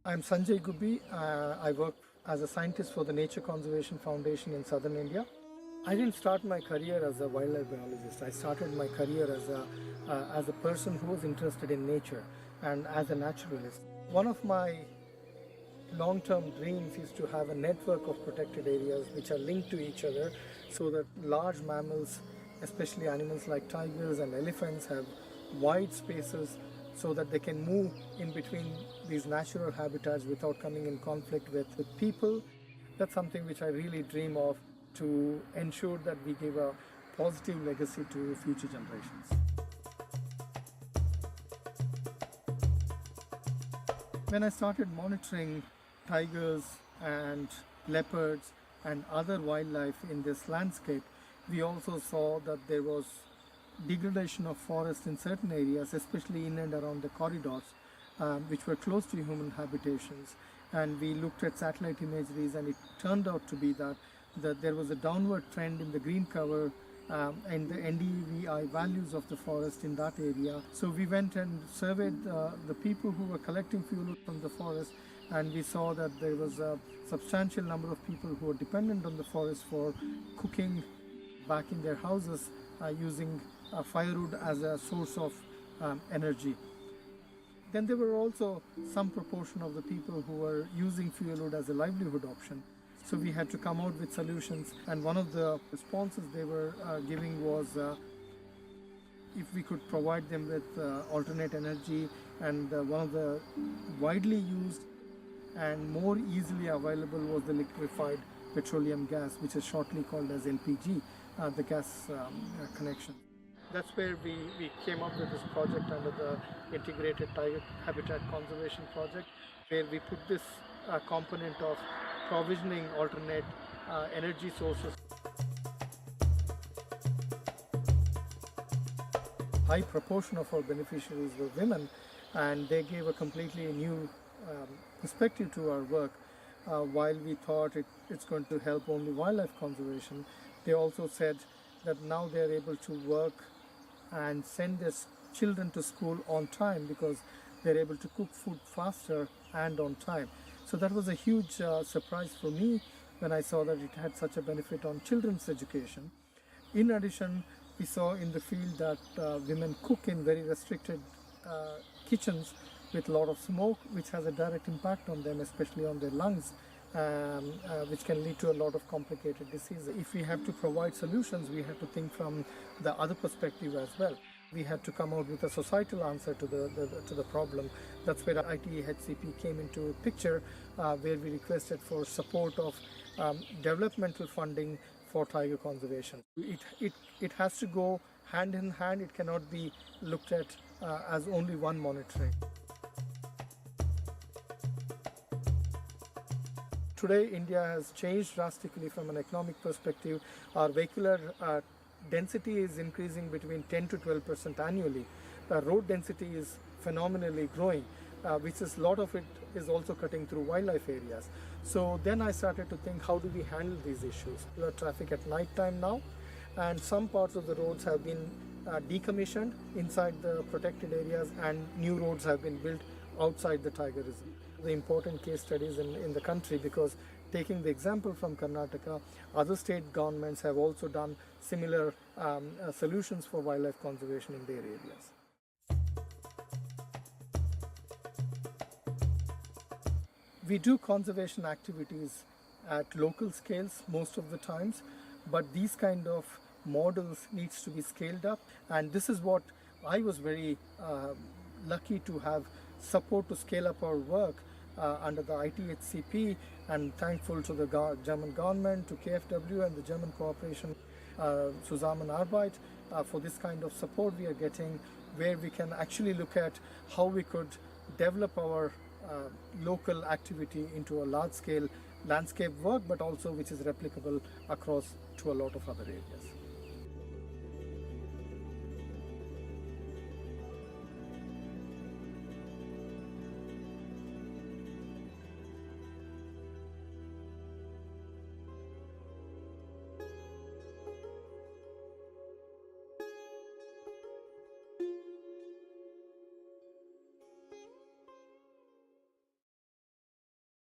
I'm Sanjay Gubbi. I work as a scientist for the Nature Conservation Foundation in southern India. I didn't start my career as a wildlife biologist. I started my career as a person who was interested in nature and as a naturalist. One of my long-term dreams is to have a network of protected areas which are linked to each other so that large mammals, especially animals like tigers and elephants, have wide spaces so that they can move in between these natural habitats without coming in conflict with people. That's something which I really dream of, to ensure that we give a positive legacy to future generations. When I started monitoring tigers and leopards and other wildlife in this landscape, we also saw that there was degradation of forest in certain areas, especially in and around the corridors, which were close to human habitations. And we looked at satellite imageries, and it turned out to be that there was a downward trend in the green cover and the NDVI values of the forest in that area. So we went and surveyed the people who were collecting fuel from the forest, and we saw that there was a substantial number of people who were dependent on the forest for cooking back in their houses, using firewood as a source of energy. Then there were also some proportion of the people who were using fuel wood as a livelihood option. So we had to come out with solutions, and one of the responses they were giving was if we could provide them with alternate energy. And one of the widely used and more easily available was the liquefied petroleum gas, which is shortly called as LPG, the gas connection. That's where we came up with this project under the Integrated Tiger Habitat Conservation Project, where we put this component of provisioning alternate energy sources. High proportion of our beneficiaries were women, and they gave a completely new perspective to our work. While we thought it's going to help only wildlife conservation, they also said that now they're able to work and send their children to school on time because they're able to cook food faster and on time. So that was a huge surprise for me when I saw that it had such a benefit on children's education. In addition, we saw in the field that women cook in very restricted kitchens with a lot of smoke, which has a direct impact on them, especially on their lungs, which can lead to a lot of complicated diseases. If we have to provide solutions, we have to think from the other perspective as well. We had to come out with a societal answer to the problem. That's where ITHCP came into picture, where we requested for support of developmental funding for tiger conservation. It has to go hand in hand. It cannot be looked at as only one monitoring. Today, India has changed drastically from an economic perspective. Our vehicular density is increasing between 10 to 12% annually. Road density is phenomenally growing, which is a lot of it is also cutting through wildlife areas. So then I started to think, how do we handle these issues? There are traffic at night time now, and some parts of the roads have been decommissioned inside the protected areas, and new roads have been built outside the tiger reserve. The important case studies in the country, because taking the example from Karnataka, other state governments have also done similar solutions for wildlife conservation in their areas. We do conservation activities at local scales most of the times, but these kind of models needs to be scaled up, and this is what I was very lucky to have support to scale up our work under the ITHCP, and thankful to the German government, to KfW and the German cooperation Zusammenarbeit for this kind of support we are getting, where we can actually look at how we could develop our local activity into a large-scale landscape work, but also which is replicable across to a lot of other areas.